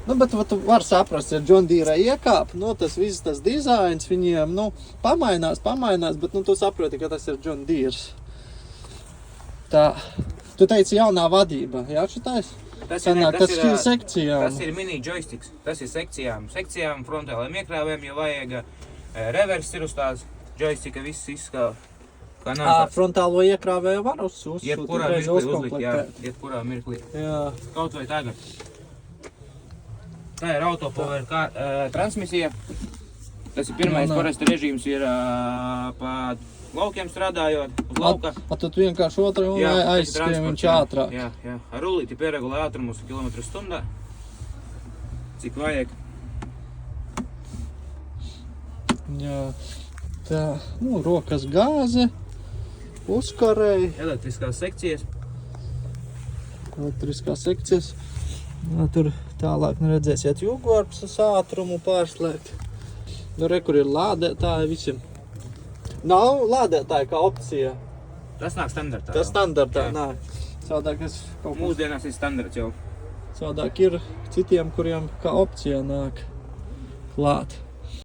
Nu, bet tu var saprast, ja John Deere iekāp, nu, tas viss tas dizains viņiem, nu, pamainās, bet, nu, tu saproti, ka tas ir John Deere. Tā. Tu teici jaunā vadība, jā, šitais? Tas ir sekcijām. Tas ir mini joysticks, tas ir sekcijām, frontāliem iekrāvēm, ja vajag reverse ir uz tās joysticka, viss kā nāk. Frontālo iekrāvēju var uzsūt. Jebkurā mirklī uzlikt, jā, jebkurā mirklī. Jā. Kaut vai tagad. Tā ir autopower transmisija. Tas ir pirmais parasti režīms ir pa laukiem strādājot, uz lauka. Tu vienkārši otru aizskrien viņš ātrāk. Jā. Ar rullīti pieregulē ātrumu uz kilometru stundā. Cik vajag. Jā. Tā, nu, rokas gāze, uzkarēji. Elektriskās sekcijas. Tur tālāk neredzēsiet jūgvārps uz ātrumu pārslēgt. Nu, re, kur ir lādētāji visiem. Nav lādētāji kā opcija. Tas nāk standartā. Tas standartā nāk. Savādāk es kaut ko... Mūsdienās ir standarts jau. Savādāk ir citiem, kuriem kā opcija nāk klāt.